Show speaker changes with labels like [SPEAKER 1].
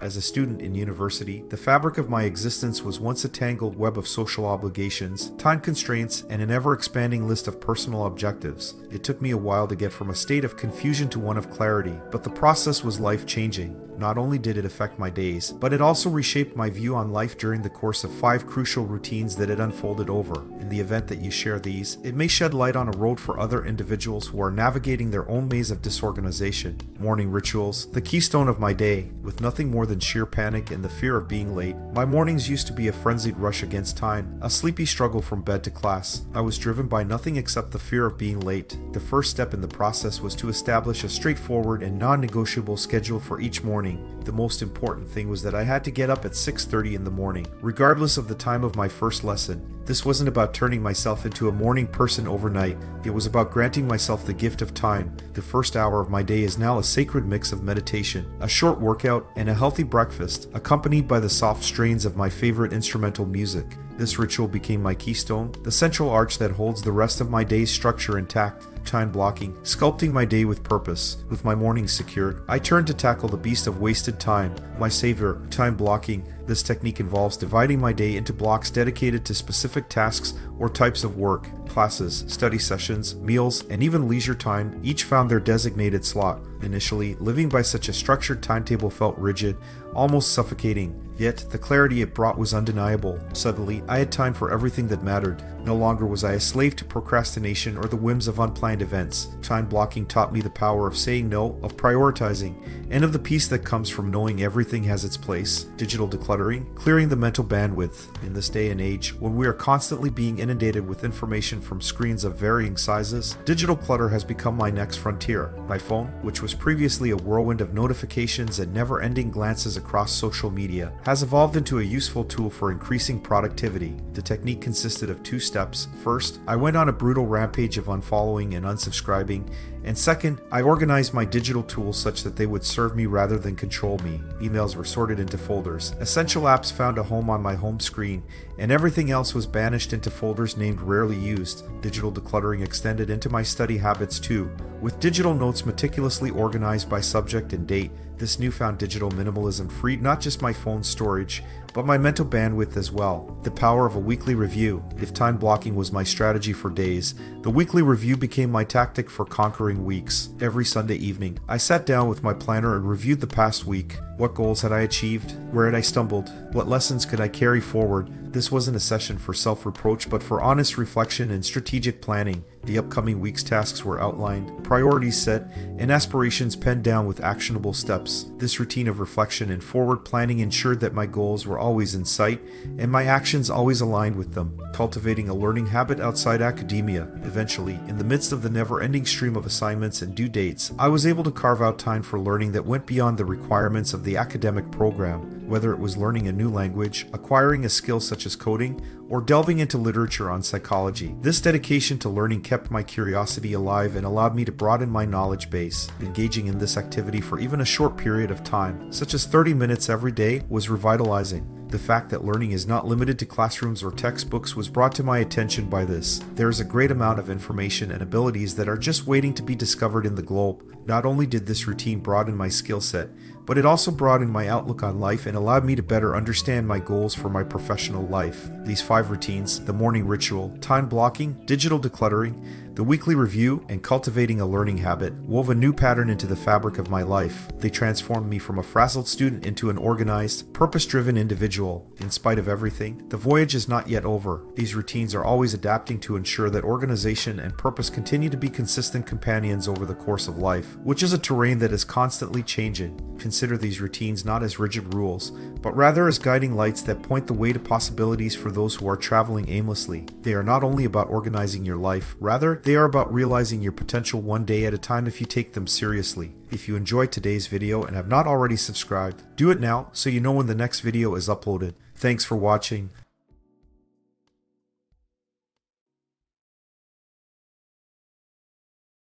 [SPEAKER 1] As a student in university, the fabric of my existence was once a tangled web of social obligations, time constraints, and an ever-expanding list of personal objectives. It took me a while to get from a state of confusion to one of clarity, but the process was life-changing. Not only did it affect my days, but it also reshaped my view on life during the course of 5 crucial routines that it unfolded over. In the event that you share these, it may shed light on a road for other individuals who are navigating their own maze of disorganization. Morning rituals, the keystone of my day. With nothing more than sheer panic and the fear of being late, my mornings used to be a frenzied rush against time, a sleepy struggle from bed to class. I was driven by nothing except the fear of being late. The first step in the process was to establish a straightforward and non-negotiable schedule for each morning. The most important thing was that I had to get up at 6:30 in the morning, regardless of the time of my first lesson. This wasn't about turning myself into a morning person overnight. It was about granting myself the gift of time. The first hour of my day is now a sacred mix of meditation, a short workout, and a healthy breakfast, accompanied by the soft strains of my favorite instrumental music. This ritual became my keystone, the central arch that holds the rest of my day's structure intact. Time blocking, sculpting my day with purpose. With my mornings secured, I turned to tackle the beast of wasted time, my savior, time blocking. This technique involves dividing my day into blocks dedicated to specific tasks or types of work. Classes, study sessions, meals, and even leisure time each found their designated slot. Initially, living by such a structured timetable felt rigid, almost suffocating. Yet, the clarity it brought was undeniable. Suddenly, I had time for everything that mattered. No longer was I a slave to procrastination or the whims of unplanned events. Time blocking taught me the power of saying no, of prioritizing, and of the peace that comes from knowing everything has its place. Digital decluttering, clearing the mental bandwidth. In this day and age, when we are constantly being inundated with information from screens of varying sizes, digital clutter has become my next frontier. My phone, which was previously a whirlwind of notifications and never-ending glances across social media, has evolved into a useful tool for increasing productivity. The technique consisted of 2 steps. First, I went on a brutal rampage of unfollowing and unsubscribing, and second, I organized my digital tools such that they would serve me rather than control me. Emails were sorted into folders. Essential apps found a home on my home screen, and everything else was banished into folders named rarely used. Digital decluttering extended into my study habits too, with digital notes meticulously organized by subject and date. This newfound digital minimalism freed not just my phone's storage, but my mental bandwidth as well. The power of a weekly review. If time blocking was my strategy for days, the weekly review became my tactic for conquering weeks. Every Sunday evening, I sat down with my planner and reviewed the past week. What goals had I achieved? Where had I stumbled? What lessons could I carry forward? This wasn't a session for self-reproach, but for honest reflection and strategic planning. The upcoming week's tasks were outlined, priorities set, and aspirations penned down with actionable steps. This routine of reflection and forward planning ensured that my goals were always in sight and my actions always aligned with them, cultivating a learning habit outside academia. Eventually, in the midst of the never-ending stream of assignments and due dates, I was able to carve out time for learning that went beyond the requirements of the academic program. Whether it was learning a new language, acquiring a skill such as coding, or delving into literature on psychology. This dedication to learning kept my curiosity alive and allowed me to broaden my knowledge base. Engaging in this activity for even a short period of time, such as 30 minutes every day, was revitalizing. The fact that learning is not limited to classrooms or textbooks was brought to my attention by this. There is a great amount of information and abilities that are just waiting to be discovered in the globe. Not only did this routine broaden my skill set, but it also broadened my outlook on life and allowed me to better understand my goals for my professional life. These 5 routines, the morning ritual, time blocking, digital decluttering, the weekly review, and cultivating a learning habit, wove a new pattern into the fabric of my life. They transformed me from a frazzled student into an organized, purpose-driven individual. In spite of everything, the voyage is not yet over. These routines are always adapting to ensure that organization and purpose continue to be consistent companions over the course of life, which is a terrain that is constantly changing. Consider these routines not as rigid rules, but rather as guiding lights that point the way to possibilities for those who are traveling aimlessly. They are not only about organizing your life, rather, they are about realizing your potential one day at a time if you take them seriously. If you enjoyed today's video and have not already subscribed, do it now so you know when the next video is uploaded. Thanks for watching.